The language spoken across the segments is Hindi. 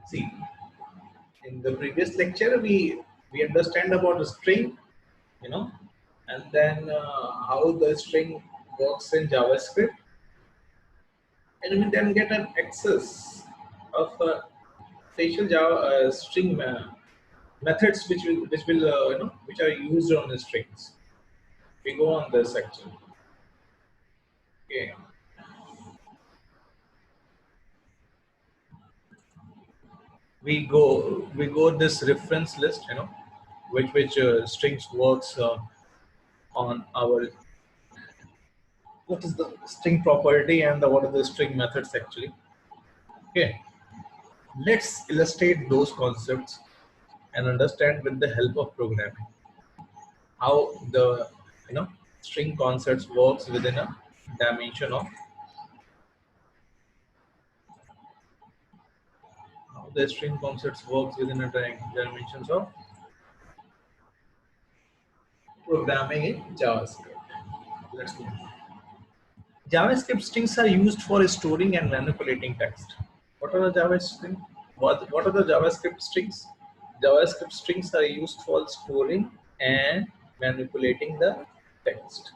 See, in the previous lecture, we understand about the string, you know, and then how the string works in JavaScript, and we then get an access of facial Java string methods which are used on the strings. We go on this actually. Okay. We go this reference list, which strings works on our what is the string property and what are the string methods actually. Okay, let's illustrate those concepts and understand with the help of programming how the string concepts works within a dimension of how the string concepts works within a dimensions of programming in JavaScript. Let's move. JavaScript strings are used for storing and manipulating text. What are the JavaScript? What are the JavaScript strings? JavaScript strings are used for storing and manipulating the text.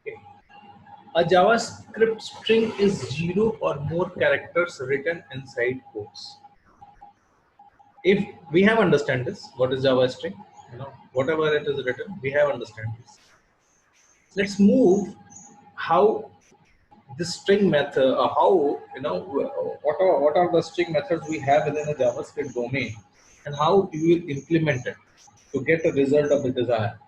Okay. A JavaScript string is 0 or more characters written inside quotes. If we have understand this, what is Java string? Whatever it is written, we have understand this. Let's move how the string method, what are the string methods we have within a JavaScript domain, and how you will implement it to get a result of the desire.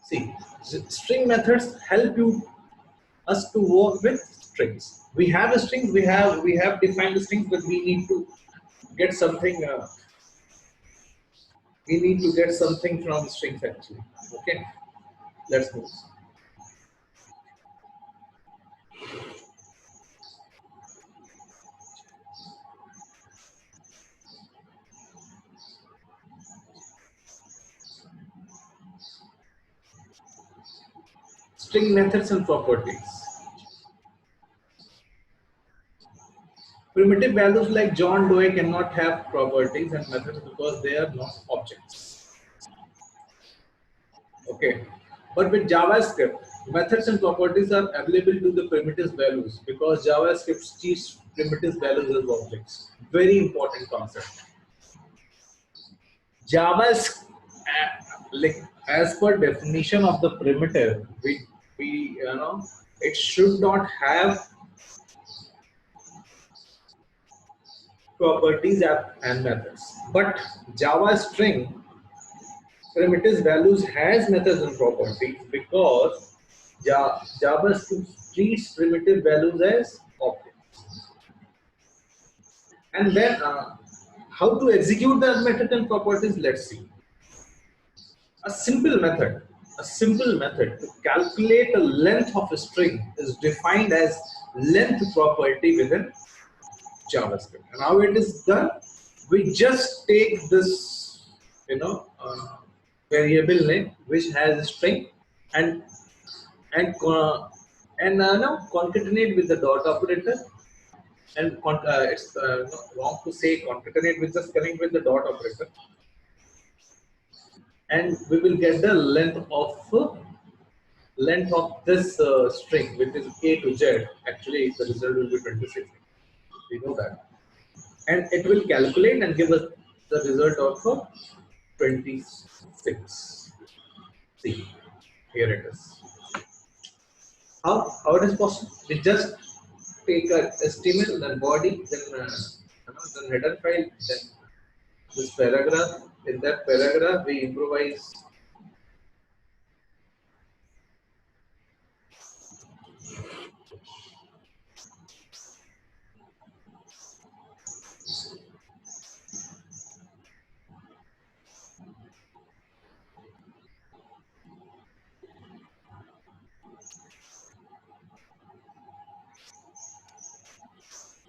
See, string methods help us to work with strings. We have a string, we have defined the strings, but we need to get something. We need to get something from the strings actually. Okay, let's move. String methods and properties. Primitive values like John Doe cannot have properties and methods because they are not objects. Okay, but with JavaScript, methods and properties are available to the primitive values because JavaScript treats primitive values as objects. Very important concept. JavaScript, like as per definition of the primitive, we it should not have properties and methods. But Java string primitive values has methods and properties because JavaScript treats primitive values as objects. And then how to execute the method and properties? Let's see. A simple method to calculate the length of a string is defined as length property within JavaScript. And how it is done? We just take this, variable name which has a string and concatenate with the dot operator. And it's wrong to say concatenate with just connect with the dot operator. And we will get the length of this string, which is A to Z. Actually, the result will be 26. We know that, and it will calculate and give us the result of 26. See, here it is. How it is possible? We just take a HTML, then body, then header file, then this paragraph. In that paragraph, we improvise.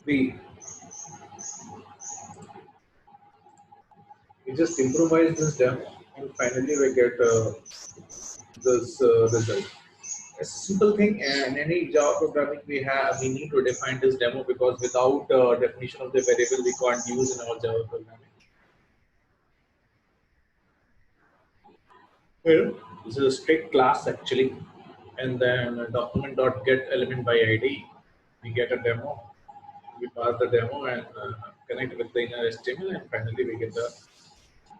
We just improvise this down, and finally we get this result. A simple thing, and in any Java programming we need to define this demo, because without definition of the variable we can't use in our Java programming. Well, this is a strict class actually, and then document.get element by ID. We get a demo, we pass the demo and connect with the inner HTML, and finally we get the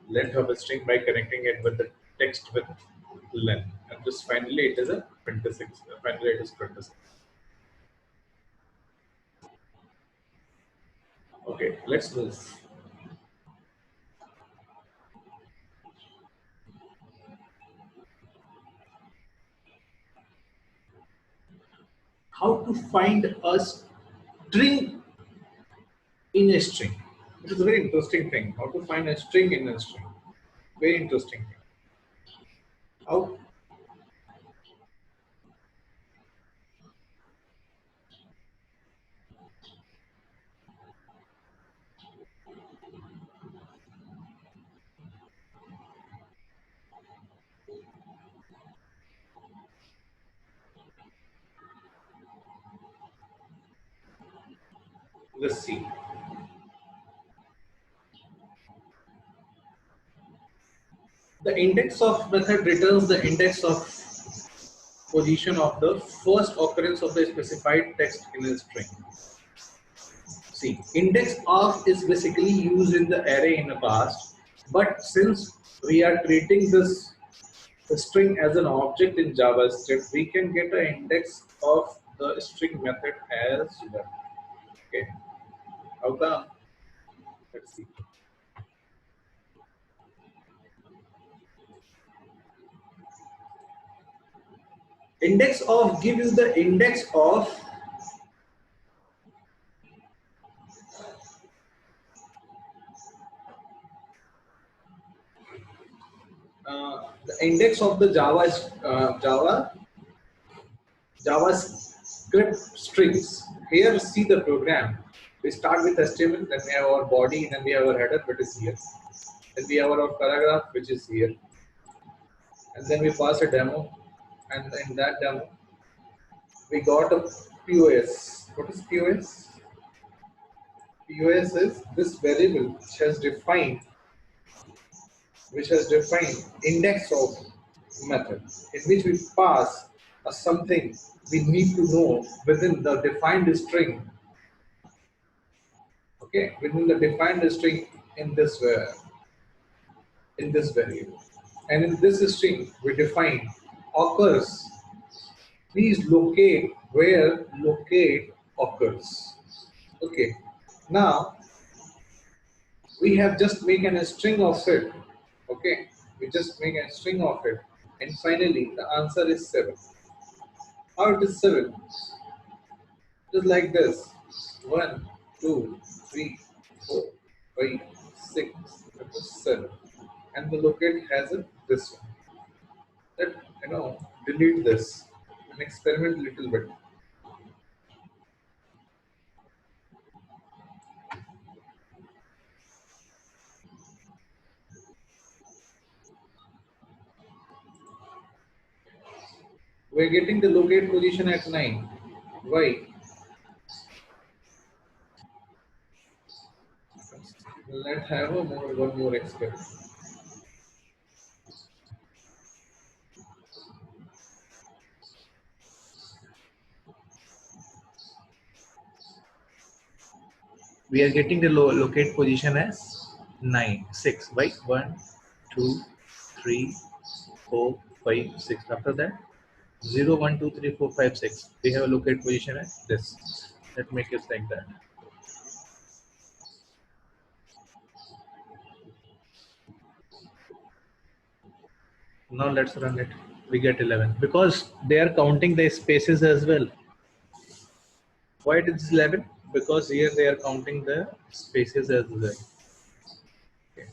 length of a string by connecting it with the text with length, and just finally it is a 26. Finally it is 26. Okay, let's move. How to find a string in a string. It is a very interesting thing. How to find a string in a string. Very interesting thing. How? Let's see. The index of method returns the index of position of the first occurrence of the specified text in a string. See, index of is basically used in the array in the past, but since we are treating this string as an object in JavaScript, we can get an index of the string method as well. Okay, how come? Let's see. Index of give you the index of the index of the JavaScript strings. Here see the program. We start with HTML, then we have our body, then we have our header, which is here. Then we have our paragraph, which is here. And then we pass a demo, and in that demo, we got a POS. What is POS? POS is this variable which has defined index of method, in which we pass something we need to know within the defined string. Okay, within the defined string in this variable, and in this string we define occurs. Please locate where locate occurs. Okay, now we have just make a string of it. Okay, we just make a string of it, and finally the answer is 7. How it is 7? Just like this: 1, 2, 3, 4, 5, 6, 7, and the locate has this one. Let delete this and experiment a little bit. We're getting the locate position at 9. Why? Let's have one more experiment. We are getting the locate position as 9, 6, right? 1, 2, 3, 4, 5, 6. After that, 0, 1, 2, 3, 4, 5, 6. We have a locate position as this. Let's make it like that. Now let's run it. We get 11 because they are counting the spaces as well. Why it is 11? Because here they are counting the spaces as well. Okay.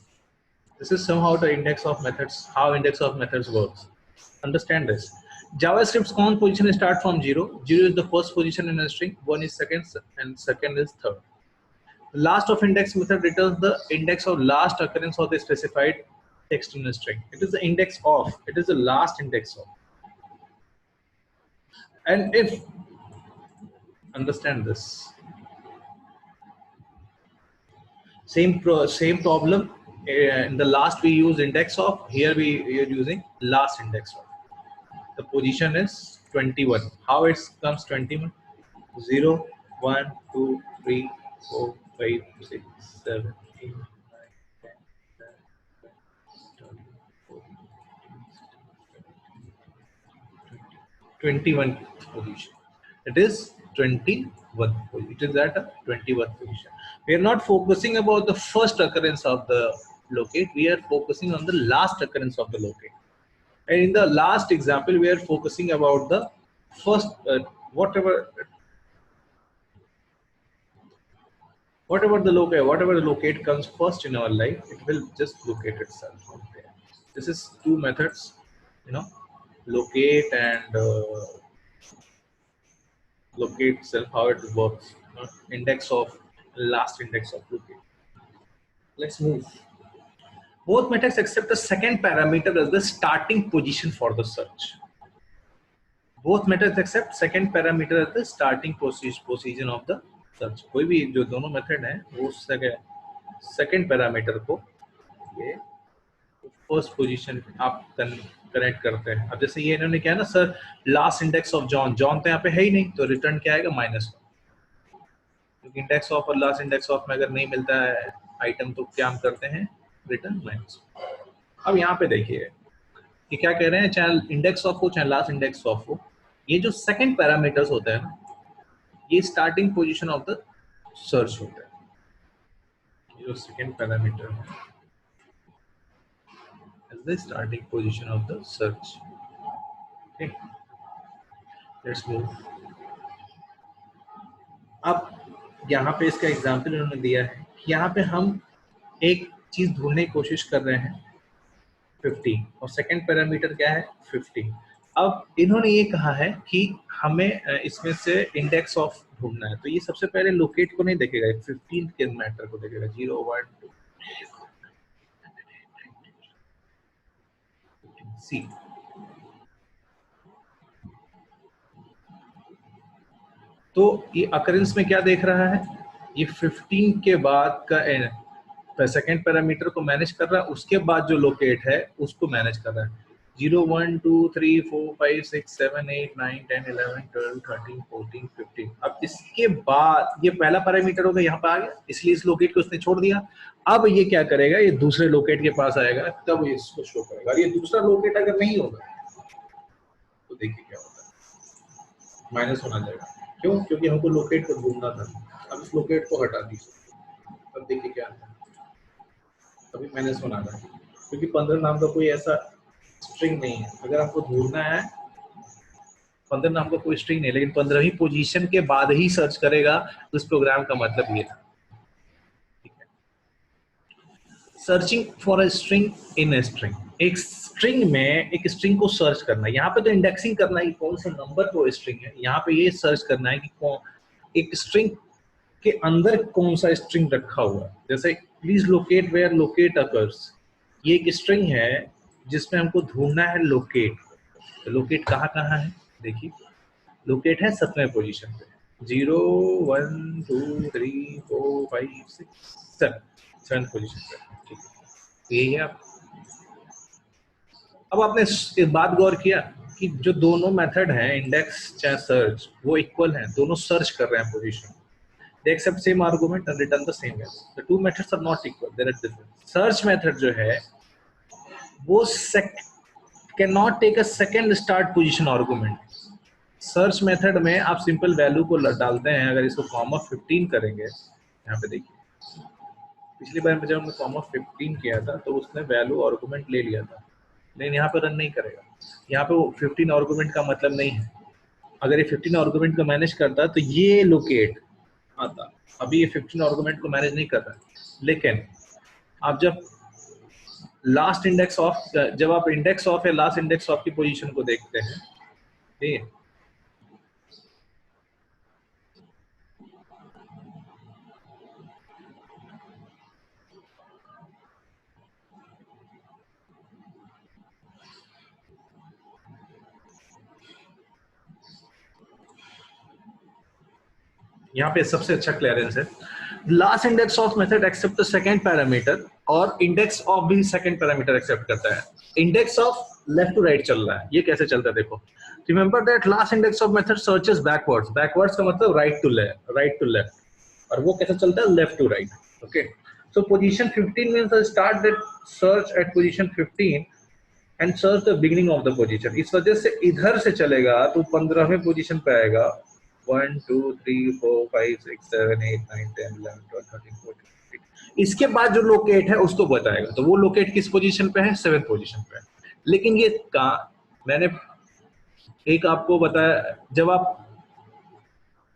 This is somehow the index of methods, how index of methods works. Understand this. JavaScript's count position starts from 0. 0 is the first position in a string, 1 is second, and second is third. The last of index method returns the index of last occurrence of the specified text in a string. It is the index of, it is the last index of. And if understand this, same problem. In the last we use index of, here we are using last index of. The position is 21. How it comes 21? 0, 1, 2, 3, 4, 5, 6, 7, 8, 9, 10, 11, 12, 21 position. It is 21 position. It is at a 21 position. We are not focusing about the first occurrence of the locate. We are focusing on the last occurrence of the locate. And in the last example, we are focusing about the first, whatever the locate comes first in our life, it will just locate itself out there. This is two methods, you know, locate and locate itself, how it works. Index of, last index of locate. Let's move. Both methods accept the second parameter as the starting position for the search. Both methods accept second parameter as the starting position of the search. कोई भी जो दोनों मेथड हैं वो सेकंड पैरामीटर को ये फर्स्ट पोजीशन आप कनेक्ट करते हैं. अब जैसे ये इन्होंने क्या है ना sir, last index of John, John तो यहाँ पे है ही नहीं, तो रिटर्न क्या आएगा -1, क्योंकि इंडेक्स ऑफ और लास्ट इंडेक्स ऑफ में अगर नहीं मिलता है आइटम तो क्या हम करते हैं, रिटर्न -1. अब यहाँ पे देखिए कि क्या कह रहे हैं, चाहे इंडेक्स ऑफ हो चाहे लास्ट इंडेक्स ऑफ हो, ये जो सेकंड पैरामीटर्स होते हैं ना, ये starting position of the search होता है. जो सेकंड पैरामीटर है as the starting position of the search. Okay, let's move. अब यहाँ पे इसका एग्जांपल इन्होंने दिया है. यहाँ पे हम एक चीज ढूंढने की कोशिश कर रहे हैं 50 और सेकंड पैरामीटर क्या है 50. अब इन्होंने ये कहा है कि हमें इसमें से इंडेक्स ऑफ ढूंढना है, तो ये सबसे पहले लोकेट को नहीं देखेगा, 15 के मैटर को देखेगा. 0, 1, 2, सी. तो ये अकरेंस में क्या देख रहा है, ये 15 के बाद का सेकंड पैरामीटर को मैनेज कर रहा है, उसके बाद जो लोकेट है उसको मैनेज कर रहा है. 0, 1, 2, 3, 4, 5, 6, 7, 8, 9, 10, 11, 12, 13, 14, 15. अब इसके बाद ये पहला पैरामीटर होगा, यहाँ पे आ गया, इसलिए इस लोकेट को उसने छोड़ दिया. अब ये क्या करेगा, ये दूसरे लोकेट के पास आएगा, तब ये इसको शो करेगा. और ये दूसरा लोकेट अगर नहीं होगा तो देखिए क्या होता है, माइनस होना जाएगा. क्यों? क्योंकि हमको लोकेट को ढूंढना था. अब इस लोकेट को हटा दीजिए, अब देखिए क्या आता है. अभी माइनस होना था क्योंकि 15 नाम का कोई ऐसा स्ट्रिंग नहीं है. अगर आपको ढूंढना है 15 नाम का कोई स्ट्रिंग नहीं, लेकिन 15वीं पोजीशन के बाद ही सर्च करेगा, उस प्रोग्राम का मतलब ये था. Searching for a string in a string, एक स्ट्रिंग में एक स्ट्रिंग को सर्च करना. यहाँ पे तो इंडेक्सिंग करना है कौन से नंबर को स्ट्रिंग है, यहाँ पे ये सर्च करना है कि कौन एक स्ट्रिंग के अंदर कौन सा स्ट्रिंग रखा हुआ है. जैसे please locate where locate occurs, ये एक स्ट्रिंग है जिसमें हमको ढूंढना है लोकेट. तो लोकेट कहाँ कहाँ है देखिए, लोकेट है 7वें पोजीशन पे. 0, 1, 2, 3, 4, 5, 6, 7, 7 पोजीशन पे. ठीक है, यही है. अब आपने इस बात गौर किया कि जो दोनों मेथड हैं इंडेक्स चाहे सर्च, वो इक्वल हैं, दोनों सर्च कर रहे हैं position. They accept same argument and return the same value. The two methods are not equal. There are different. Search method जो है वो cannot take a second start position argument. Search method में आप सिंपल वैल्यू को डालते हैं. अगर इसको कॉमा 15 करेंगे, यहाँ पे देखिए पिछली बार जब हमने कॉमा 15 किया था तो उसने वैल्यू आर्गुमेंट ले लिया था, लेकिन यहाँ पे रन नहीं करेगा. यहाँ पे वो 15 आर्गुमेंट का मतलब नहीं है. अगर ये 15 आर्गुमेंट को मैनेज करता तो ये लोकेट आता. अभी ये 15 आर्गुमेंट को मैनेज नहीं कर रहा. लेकिन आप जब लास्ट इंडेक्स ऑफ, जब आप इंडेक्स ऑफ या लास्ट इंडेक्स ऑफ की पोजीशन को देखते हैं, ठीक है, यहाँ पे सबसे अच्छा क्लियरेंस है। Last index of method except the second parameter, और इंडेक्स ऑफ भी सेकंड पैरामीटर एक्सेप्ट करता है। Index of left to right चल रहा है, ये कैसे चलता है देखो। Remember that last index of method searches backwards, backwards का मतलब राइट टू लेफ्ट, और वो कैसे चलता है, left to right. Okay, so position 15 means the start that search at position 15 and search the beginning of the position. इस वजह से इधर से चलेगा तो 15वें पोजीशन पे आएगा। 1 2 3 4 5 6 7 8 9 10 11 12 13 14 15। इसके बाद जो लोकेट है उसको बताएगा, तो वो लोकेट किस पोजीशन पे है, 7th पोजीशन पे है। लेकिन ये का मैंने एक आपको बताया, जब आप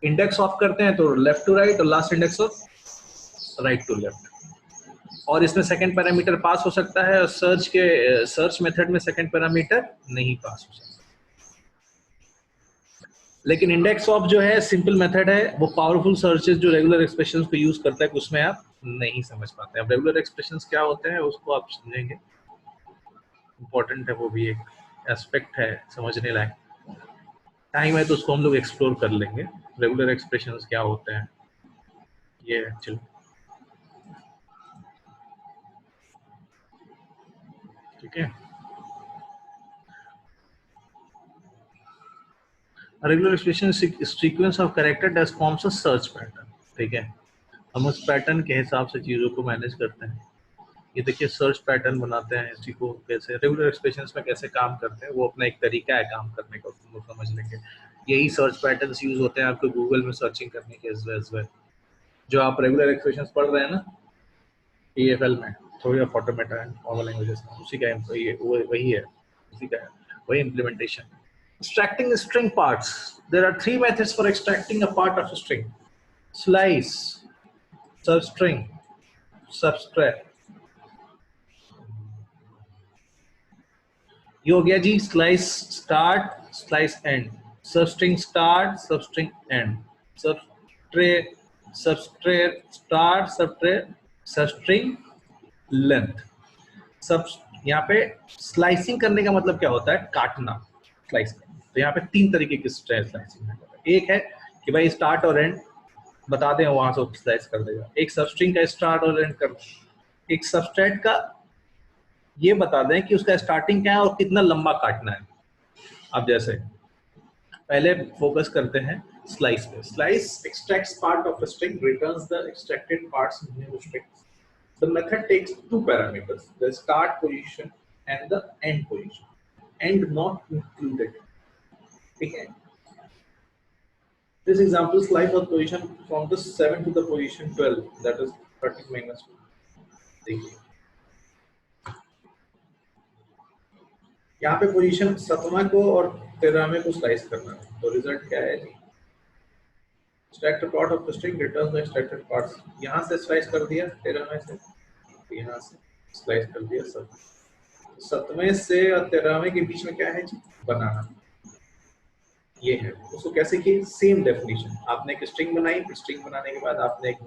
इंडेक्स ऑफ करते हैं तो लेफ्ट टू राइट, और last index of right to left, और इसमें सेकंड पैरामीटर पास हो सकता है, और सर्च मेथड में सेकंड पैरामीटर नहीं पास हो सकता। लेकिन इंडेक्स ऑफ जो है सिंपल मेथड है, वो पावरफुल सर्चेस जो रेगुलर एक्सप्रेशंस को यूज करता है उसमें आप नहीं समझ पाते हैं। अब रेगुलर एक्सप्रेशंस क्या होते हैं उसको आप समझेंगे, इंपॉर्टेंट है, वो भी एक एस्पेक्ट है समझने लायक। टाइम है तो उसको हम लोग एक्सप्लोर कर लेंगे, रेगुलर एक्सप्रेशंस क्या होते हैं ये। चलो ठीक है, regular expression sequence of character that forms a search pattern. ठीक है, हम उस पैटर्न के हिसाब से चीजों को मैनेज करते हैं। ये देखिए सर्च पैटर्न बनाते हैं, इसी को कैसे रेगुलर एक्सप्रेशंस में कैसे काम करते हैं, वो अपना एक तरीका है काम करने का, उसको समझ लेंगे। यही सर्च पैटर्न्स यूज होते हैं आपको गूगल में सर्चिंग करने के एज वेल। जो आप रेगुलर एक्सप्रेशंस पढ़ रहे हैं ना ईएफएल में, theory of automata and formal languages में, उसी का वही है, उसी का वही implementation. Extracting string parts. There are three methods for extracting a part of a string: slice, substring, subtract. ये हो गया जी, slice start, slice end, substring start, substring end, subtract, subtract start, subtract, substring length. सब यहाँ पे स्लाइसिंग करने का मतलब क्या होता है, काटना, स्लाइस करना। तो यहाँ पे तीन तरीके की स्लाइसिंग है। एक है कि भाई स्टार्ट और एंड बता दें, वहां से स्लाइस कर देगा। एक सबस्ट्रिंग का स्टार्ट और एंड कर, एक सबस्ट्रेट का ये बता दें कि उसका स्टार्टिंग क्या है और कितना लंबा काटना है। अब जैसे पहले फोकस करते हैं स्लाइस पे। Slice extracts part of a string, returns the extracted parts in new string. The method takes two parameters: the start position and the end position. End not included. Okay. This example slice the position from the 7 to the position 12, that is 30 minus 2. देखिए यहाँ पे पोजीशन 7वां को और 13वें को स्लाइस करना है, तो रिजल्ट क्या है जी, extract a part of the string, return the extracted parts. यहाँ से स्लाइस कर दिया 13वें से, यहाँ से स्लाइस कर दिया 7वें से और 13वें के बीच में क्या है जी, बनाना। ये है, उसको कैसे की, सेम डेफिनेशन। आपने एक स्ट्रिंग बनाई, स्ट्रिंग बनाने के बाद आपने एक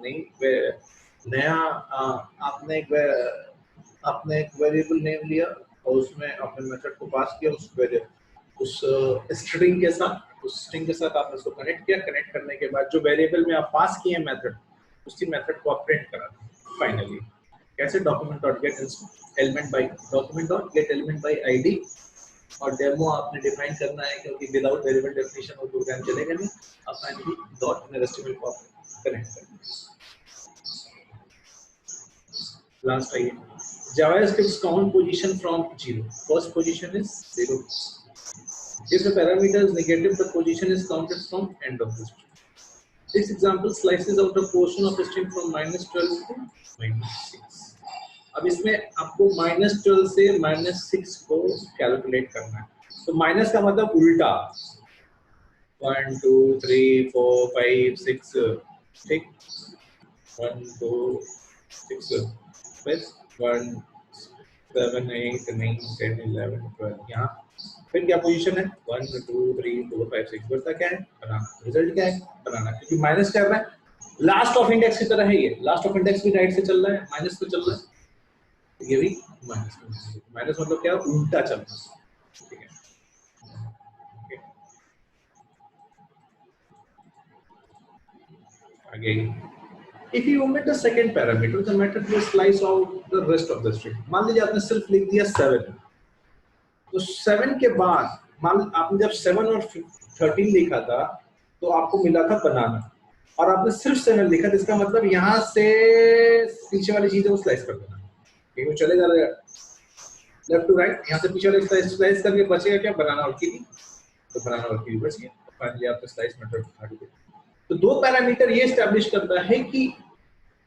आपने एक वेरिएबल नेम लिया और उसमें आपने मेथड को पास किया, उस स्ट्रिंग के साथ आपने उसको कनेक्ट किया। कनेक्ट करने के बाद जो वेरिएबल में आप पास किए मेथड, उसी मेथड को आप प्रिंट करा फाइनली। कैसे, डॉक्यूमेंट.गेट एलिमेंट बाय आईडी, और डेमो आपने डिफाइन करना है, क्योंकि विदाउट वेरिएबल डेफिनेशन वो प्रोग्राम चलेगा नहीं। आप फाइनली डॉट में एचटीएमएल को कनेक्ट करना। लास्ट आइए, JavaScript's count position from 0. First position is 0. If the parameter is negative, the position is counted from end of the string. This example slices out a portion of a string from -12 to -6. अब इसमें आपको -12 से -6 को कैलकुलेट करना है। तो माइनस का मतलब उल्टा, 1 2 3 4 5 6, ठीक, 1 2 6 फिर 1 7 8 9 10 11 12। यहाँ फिर क्या पोजीशन है, 1 2 3 4 5 6, बचता क्या है, बनाना। रिजल्ट क्या है, बनाना, क्योंकि माइनस कर रहा है। लास्ट ऑफ इंडेक्स की तरह है ये, लास्ट ऑफ इंडेक्स भी राइट से चल रहा है, माइनस पे चल रहा है, ये भी माइनस। माइनस मतलब क्या, उल्टा चलना, ठीक है। आगे if you omit the second parameter the method will slice out the rest of the string. मान लीजिए आपने सिर्फ लिख दिया 7, तो 7 के बाद मान आपने जब 7 और 13 लिखा था तो आपको मिला था बनाना, और आपने सिर्फ 7 लिखा, तो इसका मतलब यहाँ से पीछे वाली चीजें को स्लाइस कर देना, क्योंकि वो चलेगा लेफ्ट टू राइट, यहाँ से पीछे वाले स्लाइस करके बचेगा क्या, बनाना और कीवी, तो बनाना और कीवी बच गया, फाइनली आपने स्लाइस मेथड दिखा दिया। तो दो पैरामीटर ये एस्टैब्लिश करता है कि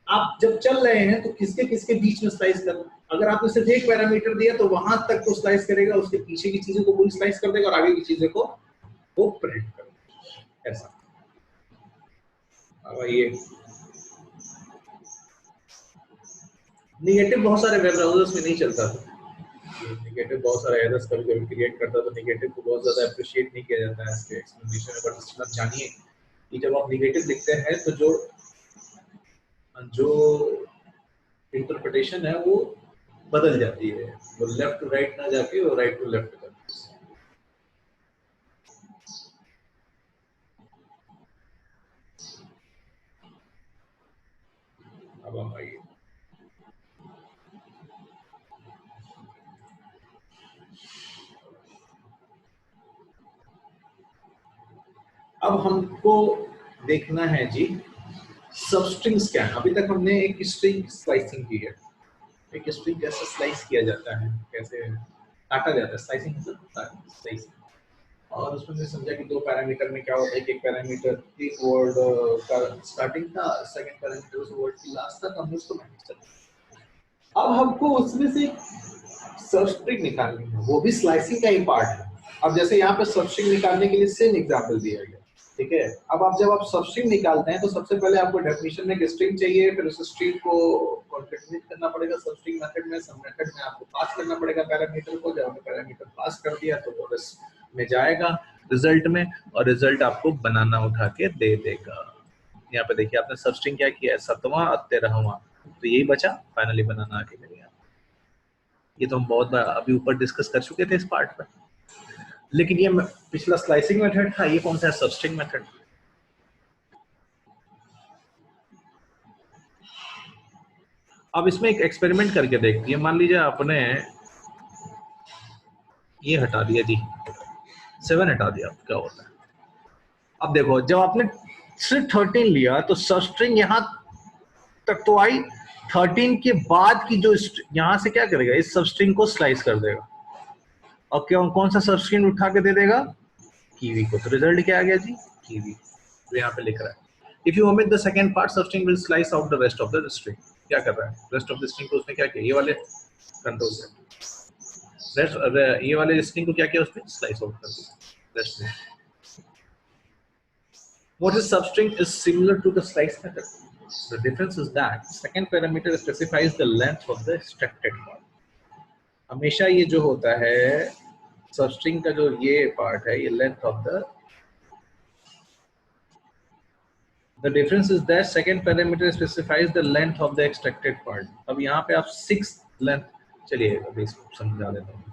आप जब चल रहे हैं तो किसके किसके बीच में स्लाइस करना। अगर आपने सिर्फ एक पैरामीटर दिया तो वहां तक को स्लाइस करेगा, उसके पीछे की चीजों को पूरी स्लाइस कर देगा और आगे की चीजों को वो प्रिंट कर देगा, ऐसा। अब ये नेगेटिव बहुत सारे वेब ब्राउजर्स में नहीं चलता था, नेगेटिव बहुत सारे एरर्स कभी कभी क्रिएट करता, तो नेगेटिव को बहुत ज्यादा अप्रिशिएट नहीं किया जाता है इसके एक्सप्लेनेशन में। बट इसमें जानिए कि जब आप नेगेटिव लिखते हैं तो जो इंटरप्रिटेशन है वो बदल जाती है, वो लेफ्ट टू राइट ना जाके वो राइट टू लेफ्ट जाती है। अब हम आइए अब हमको देखना है जी सबस्ट्रिंग्स क्या है। अभी तक हमने एक स्ट्रिंग स्लाइसिंग की है, एक स्ट्रिंग कैसे स्लाइस किया जाता है, कैसे काटा जाता है, स्लाइसिंग स्लाइस, और उसमें से समझा कि दो पैरामीटर में क्या होता है कि एक पैरामीटर एक वर्ड का स्टार्टिंग था, सेकंड पैरामीटर उस वर्ड की लास्ट था, तो हमने उसको मैनेज किया। अब हमको उसमें से सबस्ट्रिंग निकालनी है, वो भी स्लाइसिंग का ही पार्ट है। अब जैसे यहाँ पे सबस्ट्रिंग निकालने के लिए सेम एग्जांपल दिया गया, ठीक है। अब आप जब आप सबस्ट्रिंग निकालते हैं तो सबसे पहले आपको डेफिनेशन में एक स्ट्रिंग चाहिए, फिर उस स्ट्रिंग को कॉन्केटनेट करना पड़ेगा सबस्ट्रिंग मेथड में, सब मेथड में आपको पास करना पड़ेगा पैरामीटर को। जब आपने पैरामीटर पास कर दिया तो वो में जाएगा रिजल्ट में, और रिजल्ट आपको बनाना उठा के दे देगा। यहाँ पे देखिए आपने सबस्ट्रिंग क्या किया है, 7वां और 13वां, तो यही बचा, फाइनली बनाना आके मिल गया। ये तो हम बहुत बार अभी ऊपर डिस्कस कर चुके थे इस पार्ट में, लेकिन ये पिछला स्लाइसिंग मेथड था, ये कौन सा है, सबस्ट्रिंग मेथड। अब इसमें एक एक्सपेरिमेंट करके देखते हैं। मान लीजिए आपने ये हटा दिया जी, 7 हटा दिया, क्या होता है। अब देखो जब आपने सिर्फ 13 लिया तो सबस्ट्रिंग यहां तक तो आई, 13 के बाद की जो यहां से क्या करेगा, इस सबस्ट्रिंग को स्लाइस कर देगा, और क्या कौन सा सबस्ट्रिंग उठा के दे देगा, कीवी को। तो रिजल्ट क्या आ गया जी, कीवी। तो यहाँ पे लिख रहा है if you omit the second part substring will slice out the rest of the string. क्या कर रहा है, रेस्ट ऑफ द स्ट्रिंग को उसने क्या किया, ये वाले कंट्रोल से ये वाले स्ट्रिंग को क्या किया, उसने स्लाइस आउट कर दिया रेस्ट में। What is substring is similar to the slice method. The difference is that second parameter specifies the length of the extracted part. हमेशा ये जो होता है सबस्ट्रिंग का जो ये पार्ट है, ये length of the difference is that second parameter specifies the length of the extracted part. अब यहाँ पे आप 6 लेंथ, चलिए अभी इसको समझा देता हूँ।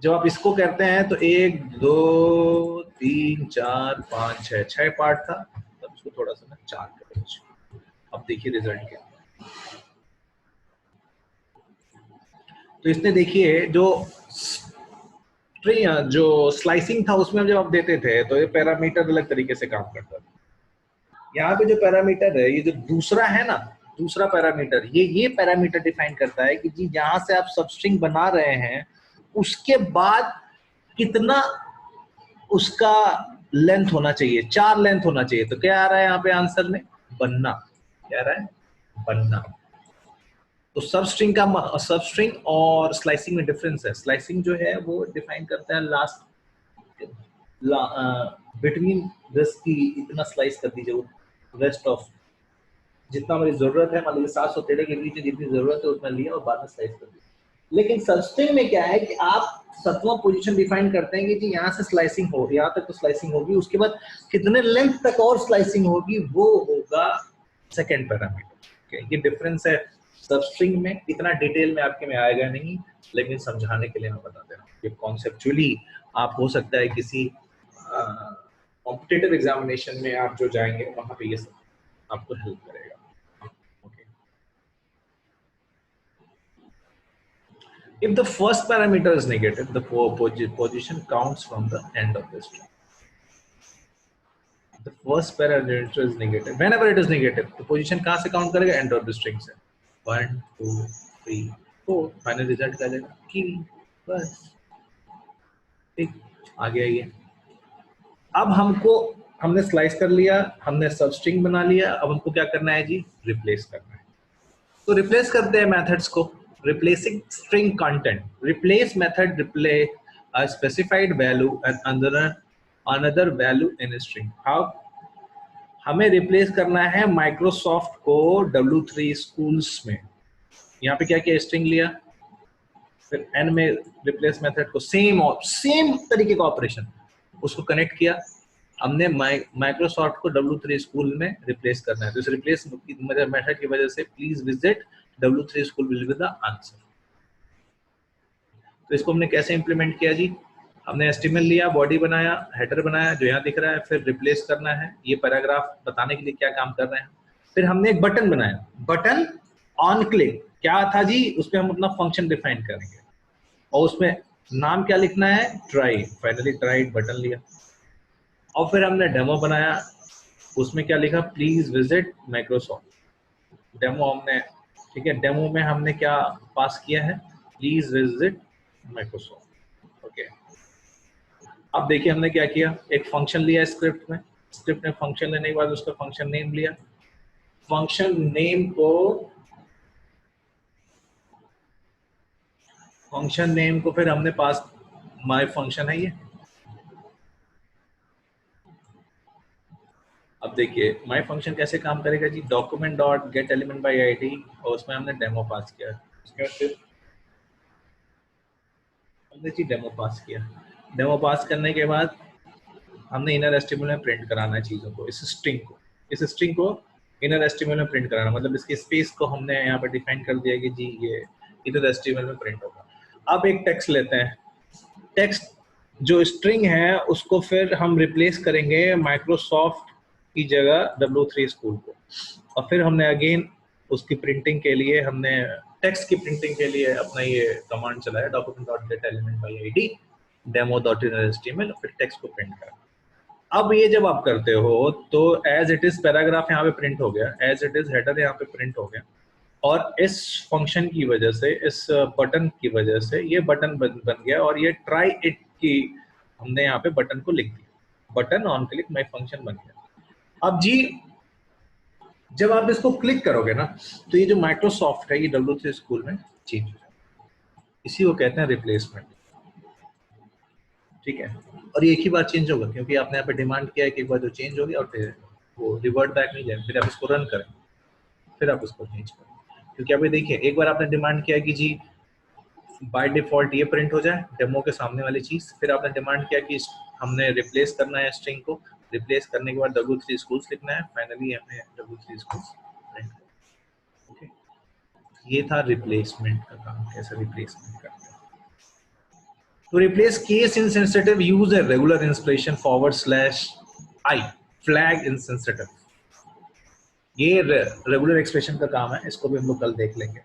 जब आप इसको करते हैं तो 1 2 3 4 5 6 6 पार्ट था, तब इसको थोड़ा सा 4 कर दीजिए। अब देखिए रिजल्ट क्या। तो इसने देखिए जो स्लाइसिंग था उसमें जब आप देते थे तो ये पैरामीटर अलग तरीके से काम करता था। यहाँ पे जो पैरामीटर है, ये जो दूसरा है ना, दूसरा पैरामीटर, ये पैरामीटर डिफाइन करता है कि जी यहाँ से आप सबस्ट्रिंग बना रहे हैं उसके बाद कितना उसका लेंथ होना चाहिए, 4 लेंथ होना चाहिए। तो क्या आ रहा है यहाँ पे आंसर में, बनना। क्या आ रहा है, बनना। तो सबस्ट्रिंग और स्लाइसिंग में डिफरेंस है। स्लाइसिंग जो है वो डिफाइन करता है लास्ट बिटवीन दिस की इतना स्लाइस कर दीजिए, रेस्ट ऑफ जितना मेरी जरूरत है, मान लीजिए 713 के बीच में जितनी जरूरत है उतना लिया और बाद में स्लाइस कर दिया। लेकिन सबस्ट्रिंग में क्या है कि आप 7वां पोजीशन डिफाइन करते हैं कि जी यहाँ से स्लाइसिंग हो, यहाँ तक तो स्लाइसिंग होगी, उसके बाद कितने लेंथ तक और स्लाइसिंग होगी वो होगा सेकेंड पैरामीटर। ये डिफरेंस है सबस्ट्रिंग में। इतना डिटेल में आपके में आएगा नहीं, लेकिन समझाने के लिए मैं बता दे रहा हूँ। ये कॉन्सेप्चुअली आप हो सकता है किसी कॉम्पिटिटिव एग्जामिनेशन में आप जो जाएंगे वहां पे ये सब आपको हेल्प करेगा। Okay, if the first parameter is negative, the position counts from the end of the string. The first parameter is negative. Whenever it is negative, the position कहाँ से count करेगा? End of the string से। 1 2 3 4 फाइनल रिजल्ट क्या देगा? की बस ठीक आ गया ये। अब हमने स्लाइस कर लिया, हमने सब स्ट्रिंग बना लिया। अब हमको क्या करना है जी? रिप्लेस करना है। तो रिप्लेस करते हैं मेथड्स को। Replacing string content, replace method replace a specified value and another value in a string। How? हमें रिप्लेस करना है माइक्रोसॉफ्ट को W3 स्कूल्स में। यहाँ पे क्या किया? स्ट्रिंग लिया, फिर एन में रिप्लेस मेथड को सेम तरीके का ऑपरेशन उसको कनेक्ट किया। हमने माइक्रोसॉफ्ट को W3 स्कूल में रिप्लेस करना है। तो इस रिप्लेस मेथड की वजह से please visit W3 school will be the answer. तो इसको हमने कैसे इंप्लीमेंट किया जी? हमने एस्टिमल लिया, बॉडी बनाया, हेडर बनाया जो यहाँ दिख रहा है, फिर रिप्लेस करना है। ये पैराग्राफ बताने के लिए क्या काम कर रहे हैं। फिर हमने एक बटन बनाया, बटन ऑन क्लिक क्या था जी? उसमें हम अपना फंक्शन डिफाइन करेंगे और उसमें नाम क्या लिखना है? ट्राई। फाइनली ट्राई बटन लिया और फिर हमने डेमो बनाया, उसमें क्या लिखा? Please visit Microsoft demo. हमने ठीक है, डेमो में हमने क्या पास किया है? Please visit Microsoft. ओके, अब देखिए हमने क्या किया? एक फंक्शन लिया स्क्रिप्ट में फंक्शन लेने के बाद उसका फंक्शन नेम लिया। फंक्शन नेम को फिर हमने पास माय फंक्शन है ये। अब देखिए माय फंक्शन कैसे काम करेगा जी? Document dot get element by ID और उसमें हमने डेमो पास किया। उसके बाद फिर हमने जी डेमो पास किया। डेमो पास करने के बाद हमने इनर एस्टिमल में प्रिंट कराना है चीज़ों को। इस स्ट्रिंग को इनर एस्टिमल में प्रिंट कराना, मतलब इसकी स्पेस को हमने यहाँ पर डिफाइन कर दिया कि जी ये इनर एस्टिमल में प्रिंट होगा। अब एक टेक्स्ट लेते हैं। टेक्स्ट जो स्ट्रिंग है उसको फिर हम रिप्लेस करेंगे माइक्रोसॉफ्ट की जगह W3 स्कूल को। और फिर हमने अगेन उसकी प्रिंटिंग के लिए हमने टेक्स्ट की प्रिंटिंग के लिए अपना ये कमांड चलाया, document dot get element by ID demo dot inner HTML, फिर टेक्स्ट को प्रिंट करा। अब ये जब आप करते हो तो एज इट इज पैराग्राफ यहाँ पे प्रिंट हो गया, एज इट इज हेडर यहाँ पे प्रिंट हो गया, और इस फंक्शन की वजह से, इस बटन की वजह से ये बटन बन गया और ये ट्राई इट की हमने यहाँ पे बटन को लिख दिया। Button on click my function बन गया। अब जी जब आप इसको क्लिक करोगे ना तो ये जो माइक्रोसॉफ्ट है ये W3 स्कूल में चेंज हो जाएगा। इसी को कहते हैं रिप्लेसमेंट। ठीक है, और ये एक ही बार चेंज होगा क्योंकि आपने यहाँ पे डिमांड किया है कि एक बार जो चेंज हो गया और फिर वो रिवर्ट बैक नहीं जाए। फिर आप इसको रन करें, फिर आप इसको चेंज करें, क्योंकि अभी देखिए एक बार आपने डिमांड किया कि जी बाय डिफॉल्ट ये प्रिंट हो जाए डेमो के सामने वाली चीज, फिर आपने डिमांड किया कि हमने रिप्लेस करना है स्ट्रिंग को, रिप्लेस करने के बाद W3 स्कूल्स लिखना है, फाइनली हमने W3 स्कूल्स प्रिंट किया। ओके, ये था रिप्लेसमेंट का काम, कैसे रिप्लेसमेंट करते हैं। तो replace case insensitive, use a regular inspiration /i flag insensitive. ये रेगुलर एक्सप्रेशन का काम है, इसको भी हम लोग कल देख लेंगे,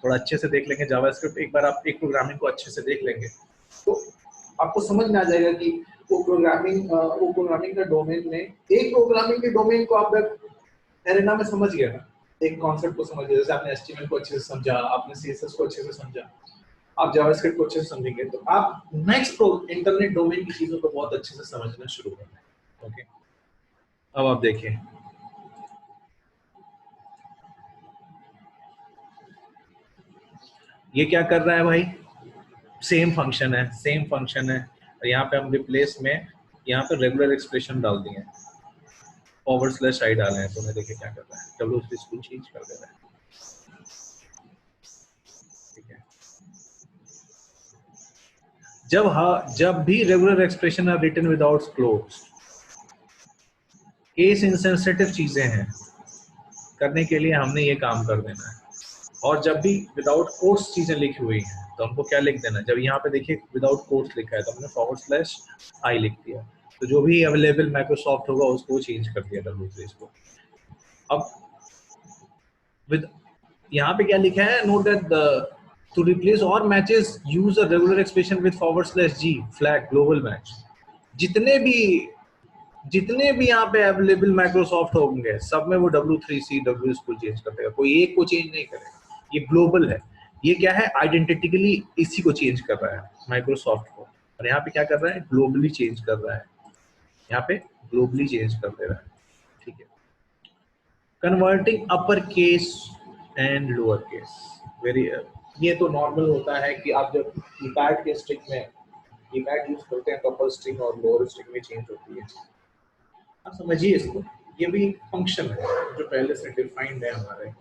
थोड़ा अच्छे से देख लेंगे। जावास्क्रिप्ट एक बार आप एक प्रोग्रामिंग को अच्छे से देख लेंगे तो आपको समझ में आ जाएगा कि वो प्रोग्रामिंग का डोमेन में, एक प्रोग्रामिंग के डोमेन को आप एरेना में समझ गए ना, एक कॉन्सेप्ट को समझ गए। जैसे आपने HTML को अच्छे से समझा, आपने CSS को अच्छे से समझा, आप जावास्क्रिप्ट को अच्छे से समझेंगे तो आप नेक्स्ट इंटरनेट डोमेन की चीजों को बहुत अच्छे से समझना शुरू करेंगे। ओके, अब आप देखिए ये क्या कर रहा है भाई? सेम फंक्शन है और यहाँ पे हम रिप्लेस में यहाँ पे रेगुलर एक्सप्रेशन डाल दिए हैं, /i डाले हैं। तो मैं देखिए क्या कर रहा है, W3 स्कूल चेंज कर दे रहा है। ठीक है, जब भी regular expression are written without close, case insensitive चीजें हैं, करने के लिए हमने ये काम कर देना है। और जब भी विदाउट कोट्स चीजें लिखी हुई हैं तो हमको क्या लिख देना है? जब यहाँ पे देखिए विदाउट कोट्स लिखा है तो हमने /i लिख दिया, तो जो भी अवेलेबल माइक्रोसॉफ्ट होगा उसको चेंज कर दिया W3 को। अब विद यहाँ पे क्या लिखा है, note that the two replace और matches use a regular expression with forward slash g flag global match. जितने भी यहाँ पे अवेलेबल माइक्रोसॉफ्ट होंगे सब में वो W3C W को चेंज कर देगा, कोई एक को चेंज नहीं करेगा। ये ग्लोबल है, ये क्या है, आइडेंटिटिकली इसी को चेंज कर रहा है माइक्रोसॉफ्ट को, और यहाँ पे क्या कर रहा है, ग्लोबली चेंज कर रहा है, यहाँ पे ग्लोबली चेंज कर दे रहा है। ठीक है, converting upper case and lower case, very, ये तो नॉर्मल होता है कि आप जब कीपैड के स्ट्रिंग में कीपैड यूज करते हैं तो अपर स्ट्रिंग और लोअर स्ट्रिंग में चेंज होती है। आप समझिए इसको, ये भी फंक्शन है जो पहले से डिफाइंड है हमारे।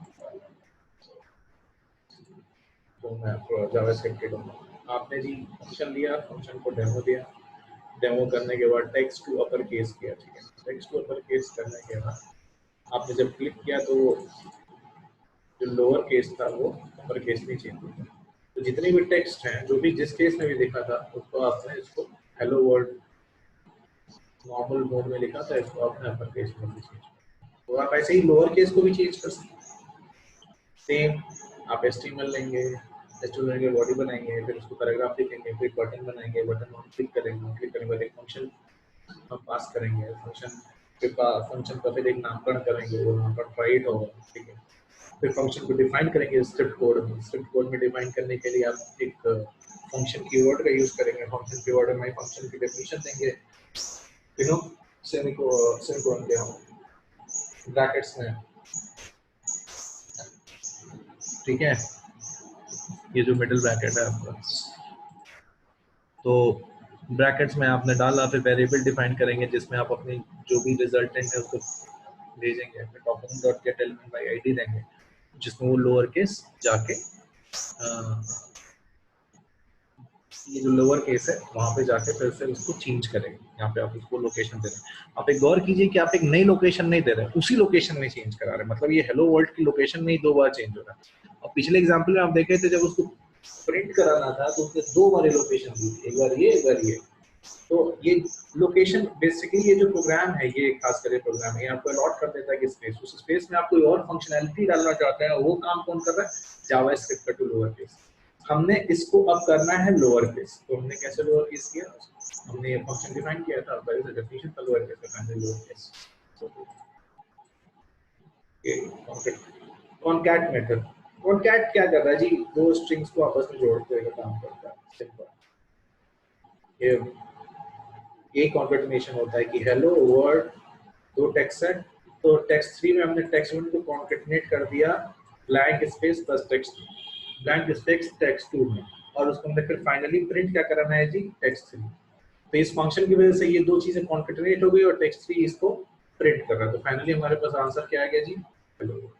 तो मैं आपको जावास्क्रिप्ट के दूंगा, आपने जी फंक्शन लिया, फंक्शन को डेमो दिया, डेमो करने के बाद टेक्स्ट टू अपर केस किया। ठीक है, टेक्स्ट टू अपर केस करने के बाद आपने जब क्लिक किया तो जो लोअर केस था वो अपर केस में चेंज हो गया। तो जितने भी टेक्स्ट हैं, जो भी जिस केस में भी लिखा था उसको आपने इसको हेलो वर्ल्ड नॉर्मल मोड में लिखा था, इसको आपने अपर केस में भी चेंज किया। तो आप ऐसे ही लोअर केस को भी चेंज कर सकते हैं। सेम आप HTML लेंगे, HTML के बॉडी बनाएंगे, फिर उसको पैराग्राफ लिखेंगे, फिर बटन बनाएंगे, बटन ऑन क्लिक करेंगे, क्लिक करने के बाद एक फंक्शन हम पास करेंगे, फंक्शन फिर फंक्शन का फिर एक नामकरण करेंगे, वो नामकरण प्राइवेट होगा। ठीक है, फिर फंक्शन को डिफाइन करेंगे स्क्रिप्ट कोड में, स्क्रिप्ट कोड में डिफाइन करने के लिए आप एक फंक्शन कीवर्ड का यूज करेंगे, फंक्शन कीवर्ड में फंक्शन की डेफिनेशन देंगे, यू नो सेमीकोलन के हम ब्रैकेट्स में। ठीक है, ये जो मिडिल ब्रैकेट है आपका, तो ब्रैकेट्स में आपने डाला, फिर वेरिएबल डिफाइन करेंगे जिसमें आप अपनी जो भी रिजल्टेंट है उसको भेजेंगे, फिर document.getElementById देंगे जिसमें वो लोअर केस जाके ये जो लोअर केस है वहां पे जाके फिर से उसको चेंज करेंगे। यहाँ पे आप उसको लोकेशन दे रहे हैं, आप एक गौर कीजिए कि आप एक नई लोकेशन नहीं दे रहे हैं, उसी लोकेशन में चेंज करा रहे हैं, मतलब ये हेलो वर्ल्ड की लोकेशन में ही 2 बार चेंज हो रहा है। और पिछले एग्जाम्पल में आप देखे थे जब उसको प्रिंट कराना था तो उसने 2 बार लोकेशन दी थी, एक बार ये एक बार ये। तो ये लोकेशन बेसिकली ये जो प्रोग्राम है, ये खास करके प्रोग्राम है, आपको अलॉट कर देता है कि स्पेस, उस स्पेस में आप कोई और फंक्शनैलिटी डालना चाहते हैं, वो काम कौन कर रहा है, जावास्क्रिप्ट का टू लोअर केस। हमने इसको अब करना है लोअर केस, तो हमने कैसे लोअर केस किया, हमने ये फंक्शन डिफाइन किया था, पहले से डेफिनेशन था लोअर केस का, पहले लोअर केस। ये कॉनकैट मेथड, कॉनकैट क्या कर रहा है जी, 2 स्ट्रिंग्स को आपस में जोड़ते हुए काम करता है, सिंपल। ये एक कॉन्केटिनेशन होता है कि हेलो वर्ड 2 टेक्स्ट है, तो टेक्स्ट 3 में हमने टेक्स्ट 1 को कॉन्केटिनेट कर दिया blank space plus text, blank space text 2 में, और उसको हमने फिर फाइनली प्रिंट क्या कराना है जी, टेक्स्ट 3। तो इस फंक्शन की वजह से ये 2 चीजें कॉन्केटिनेट हो गई और टेक्स्ट 3 इसको प्रिंट कर रहा है। तो फाइनली हमारे पास आंसर क्या आ गया जी, हेलो।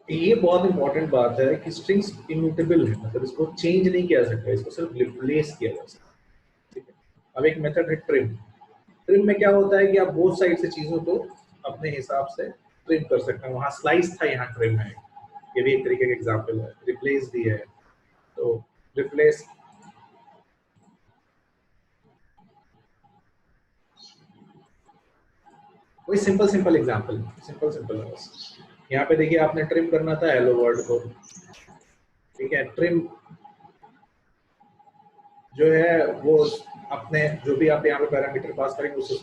ये बहुत इंपॉर्टेंट बात है कि स्ट्रिंग्स इम्यूटेबल है, मतलब इसको चेंज नहीं किया सकता, इसको सिर्फ रिप्लेस किया जा सकता है। ठीक है, अब एक मेथड है ट्रिम। ट्रिम में क्या होता है कि आप बोथ साइड से चीजों को अपने हिसाब से ट्रिम कर सकते हैं। वहां स्लाइस था, यहाँ ट्रिम है, ये भी एक तरीके का एग्जांपल है। रिप्लेस भी है, तो रिप्लेस वही सिंपल एग्जांपल, सिंपल है बस। यहाँ पे देखिए आपने ट्रिम करना था हेलो वर्ड को, ठीक है, ट्रिम जो है वो अपने जो भी आप यहाँ पे पैरामीटर पास करेंगे उसे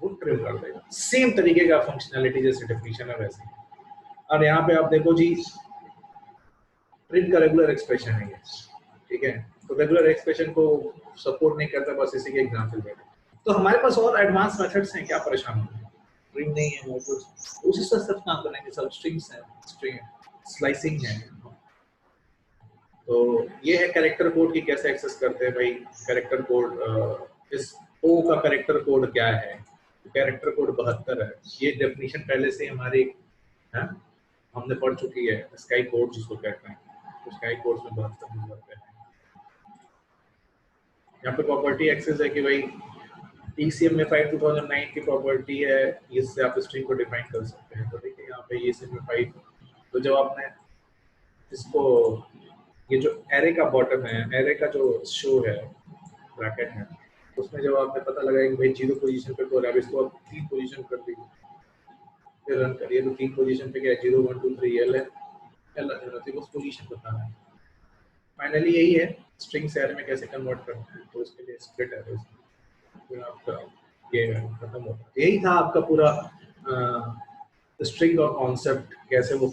वो ट्रिम कर देगा। सेम तरीके का फंक्शनैलिटी जैसे डेफिनेशन है वैसे। और यहाँ पे आप देखो जी, प्रिंट का रेगुलर एक्सप्रेशन है ये, ठीक है, तो रेगुलर एक्सप्रेशन को सपोर्ट नहीं करता, बस इसी के एग्जांपल दे। तो हमारे पास और एडवांस मेथड्स हैं, क्या परेशान हो, स्ट्रिंग नहीं है वो कुछ उसी से सब काम करेंगे, सब स्ट्रिंग्स हैं, स्ट्रिंग स्लाइसिंग है। तो ये है कैरेक्टर कोड की कैसे एक्सेस करते हैं भाई। कैरेक्टर कोड, इस ओ का कैरेक्टर कोड क्या है, कैरेक्टर कोड 72 है, ये डेफिनेशन पहले से हमारी है, हमने पढ़ चुकी है, स्काई कोड जिसको कहते हैं, तो स्काई कोड में 72 नंबर पे है। यहाँ पे प्रॉपर्टी एक्सेस है कि भाई TCM में 5 2009 की प्रॉपर्टी है, इससे आप स्ट्रिंग को डिफाइन कर सकते हैं। तो देखिए यहाँ पे ये में 5, तो जब आपने इसको, ये जो एरे का बॉटम है, एरे का जो शो है ब्रैकेट है, उसमें जब आपने पता लगा कि भाई 0 पोजीशन पे कोड है, अब इसको आप 3 पोजीशन कर दीजिए, फिर रन करिए तो 3 पोजीशन पे क्या है 0 1 2 3 एल है, एल रहती है, बस पोजीशन बताना है। फाइनली यही है स्ट्रिंग्स एरे में कैसे कन्वर्ट करते हैं, तो इसके लिए स्प्लिट एरे फिर आपका ये खत्म होता है। यही था आपका पूरा स्ट्रिंग और कॉन्सेप्ट कैसे वो